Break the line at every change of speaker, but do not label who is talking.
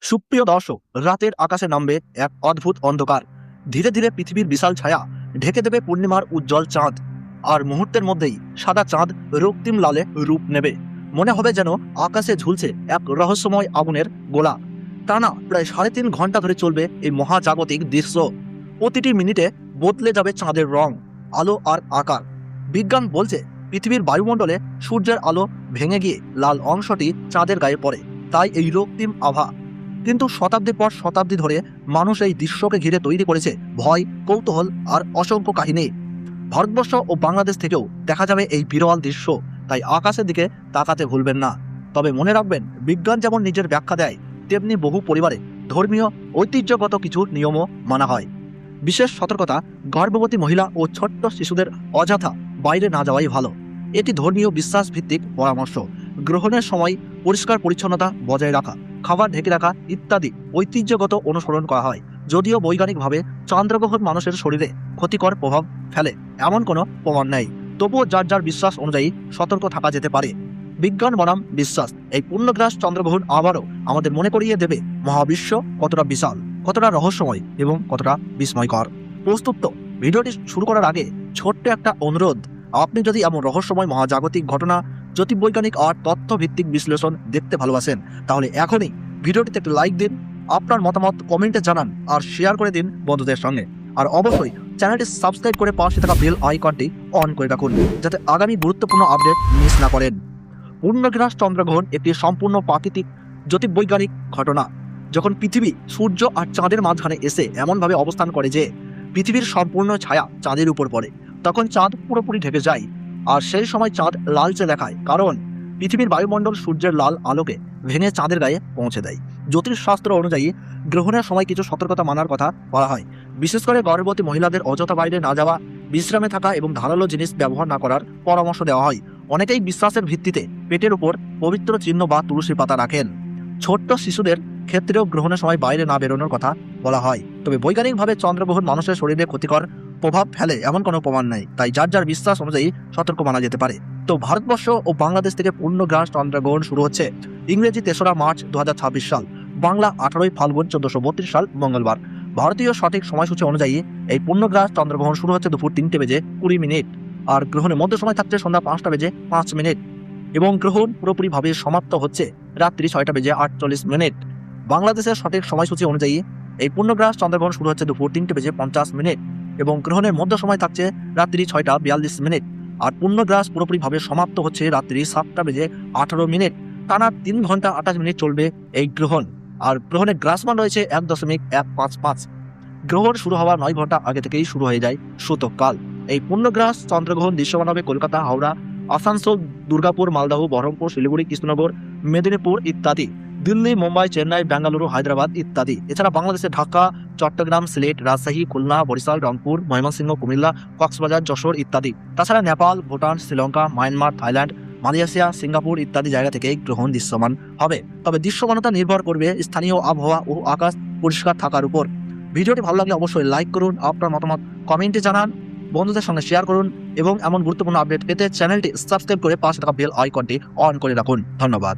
সুপ্রিয় দর্শক, রাতের আকাশে নামবে এক অদ্ভুত অন্ধকার। ধীরে ধীরে পৃথিবীর বিশাল ছায়া ঢেকে দেবে পূর্ণিমার উজ্জ্বল চাঁদ। আর মুহূর্তের মধ্যেই সাদা চাঁদ রক্তিম লালে রূপ নেবে। মনে হবে যেন আকাশে ঝুলছে এক রহস্যময় আগুনের গোলা। টানা প্রায় 3.5 ঘন্টা ধরে চলবে এই মহাজাগতিক দৃশ্য। প্রতিটি মিনিটে বদলে যাবে চাঁদের রং, আলো আর আকার। বিজ্ঞান বলছে পৃথিবীর বায়ুমণ্ডলে সূর্যের আলো ভেঙে গিয়ে লাল অংশটি চাঁদের গায়ে পড়ে, তাই এই রক্তিম আভা। কিন্তু শতাব্দীর পর শতাব্দী ধরে মানুষ এই দৃশ্যকে ঘিরে তৈরি করেছে ভয়, কৌতূহল আর অসংখ্য কাহিনী। ভারতবর্ষ ও বাংলাদেশ থেকেও দেখা যাবে এই বিরল দৃশ্য, তাই আকাশের দিকে তাকাতে ভুলবেন না। তবে মনে রাখবেন, বিজ্ঞান যেমন নিজের ব্যাখ্যা দেয়, তেমনি বহু পরিবারে ধর্মীয় ঐতিহ্যগত কিছু নিয়মও মানা হয়। বিশেষ সতর্কতা, গর্ভবতী মহিলা ও ছোট্ট শিশুদের অযথা বাইরে না যাওয়াই ভালো। এটি ধর্মীয় বিশ্বাস ভিত্তিক পরামর্শ। গ্রহণের সময় পরিষ্কার পরিচ্ছন্নতা বজায় রাখা, খাবার ঢেকে রাখা ইত্যাদি ঐতিহ্যগত অনুসরণ করা হয়। যদিও বৈজ্ঞানিকভাবে চন্দ্রগ্রহণ মানুষের শরীরে ক্ষতিকর প্রভাব ফেলে এমন কোনো প্রমাণ নেই, তবুও যার যার বিশ্বাস অনুযায়ী সতর্ক থাকা যেতে পারে। বিজ্ঞান বনাম বিশ্বাস, এই পূর্ণগ্রাস চন্দ্রগ্রহণ আবারও আমাদের মনে করিয়ে দেবে মহাবিশ্ব কতটা বিশাল, কতটা রহস্যময় এবং কতটা বিস্ময়কর। প্রস্তুত তো? ভিডিওটি শুরু করার আগে ছোট্ট একটা অনুরোধ, আপনি যদি এমন রহস্যময় মহাজাগতিক ঘটনা, জ্যোতির্বৈজ্ঞানিক আর তথ্যভিত্তিক বিশ্লেষণ দেখতে ভালোবাসেন, তাহলে এখনই ভিডিওটিতে একটা লাইক দিন, আপনার মতামত কমেন্টে জানান আর শেয়ার করে দিন বন্ধুদের সঙ্গে। আর অবশ্যই চ্যানেলটি সাবস্ক্রাইব করে পাশে থাকা বেল আইকনটি অন করে রাখুন, যাতে আগামী গুরুত্বপূর্ণ আপডেট মিস না করেন। পূর্ণগ্রাস চন্দ্রগ্রহণ একটি সম্পূর্ণ প্রাকৃতিক জ্যোতির্বৈজ্ঞানিক ঘটনা। যখন পৃথিবী সূর্য আর চাঁদের মাঝখানে এসে এমনভাবে অবস্থান করে যে পৃথিবীর সম্পূর্ণ ছায়া চাঁদের উপর পড়ে, তখন চাঁদ পুরোপুরি ঢেকে যায়। আর সেই সময় চাঁদ লালচে দেখায়, কারণ পৃথিবীর বায়ুমণ্ডল সূর্যের লাল আলোকে ভেঙে চাঁদের গায়ে পৌঁছে দেয়। জ্যোতিষশাস্ত্র অনুযায়ী গ্রহণের সময় কিছু সতর্কতা মানার কথা বলা হয়। বিশেষ করে গর্ভবতী মহিলাদের অযথা বাইরে না যাওয়া, বিশ্রামে থাকা এবং ধারালো জিনিস ব্যবহার না করার পরামর্শ দেওয়া হয়। অনেকেই বিশ্বাসের ভিত্তিতে পেটের উপর পবিত্র চিহ্ন বা তুলসী পাতা রাখেন। ছোট্ট শিশুদের ক্ষেত্রেও গ্রহণের সময় বাইরে না বেরোনোর কথা বলা হয়। তবে বৈজ্ঞানিকভাবে চন্দ্রগ্রহণ মানুষের শরীরে ক্ষতিকর প্রভাব ফেলে এমন কোনো প্রমাণ নেই, তাই যার যার বিশ্বাস অনুযায়ী সতর্ক মানা যেতে পারে। তো ভারতবর্ষ ও বাংলাদেশ থেকে পূর্ণগ্রাস চন্দ্রগ্রহণ শুরু হচ্ছে ইংরেজি 3রা মার্চ 2026 সাল, বাংলা 18ই ফাল্গুন 1432 সাল মঙ্গলবার। ভারতীয় সঠিক সময়সূচি অনুযায়ী এই পূর্ণগ্রাস চন্দ্রগ্রহণ শুরু হচ্ছে দুপুর 3টে বেজে 20 মিনিট, আর গ্রহণের মধ্য সময় থাকছে সন্ধ্যা 5টা বেজে 5 মিনিট, এবং গ্রহণ পুরোপুরিভাবে সমাপ্ত হচ্ছে রাত্রি 6টা বেজে 48 মিনিট। বাংলাদেশের সঠিক সময়সূচি অনুযায়ী এই পূর্ণগ্রাস চন্দ্রগ্রহণ শুরু হচ্ছে দুপুর 3টে বেজে 50 মিনিট এবং গ্রহণের মধ্য সময় থাকছে রাত্রি 6টা 42 মিনিট, আর পূর্ণগ্রাস পুরোপুরিভাবে সমাপ্ত হচ্ছে রাত্রি 7টা বেজে 18 মিনিট। টানা 3 ঘন্টা 28 মিনিট চলবে এই গ্রহণ, আর গ্রহণের গ্রাসমান রয়েছে 1.155। গ্রহণ শুরু হওয়ার 9 ঘন্টা আগে থেকেই শুরু হয়ে যায় সূতককাল। এই পূর্ণগ্রাস চন্দ্রগ্রহণ দৃশ্যমান হবে কলকাতা, হাওড়া, আসানসোল, দুর্গাপুর, মালদহ, বহরমপুর, শিলিগুড়ি, কৃষ্ণনগর, মেদিনীপুর ইত্যাদি, দিল্লি, মুম্বাই, চেন্নাই, বেঙ্গালুরু, হায়দ্রাবাদ ইত্যাদি। এছাড়া বাংলাদেশে ঢাকা, চট্টগ্রাম, সিলেট, রাজশাহী, খুলনা, বরিশাল, রংপুর, ময়মনসিংহ, কুমিল্লা, কক্সবাজার, যশোর ইত্যাদি। তাছাড়া Nepal, Bhutan, Sri Lanka, Myanmar, Thailand, Malaysia, Singapore ইত্যাদি জায়গা থেকে গ্রহণ দৃশ্যমান হবে। তবে দৃশ্যমানতা নির্ভর করবে স্থানীয় আবহাওয়া ও আকাশ পরিষ্কার থাকার উপর। ভিডিওটি ভালো লাগলে অবশ্যই লাইক করুন, আপনার মতামত কমেন্টে জানান, বন্ধুদের সঙ্গে শেয়ার করুন এবং এমন গুরুত্বপূর্ণ আপডেট পেতে চ্যানেলটি সাবস্ক্রাইব করে পাশে থাকা বেল আইকনটি অন করে রাখুন। ধন্যবাদ।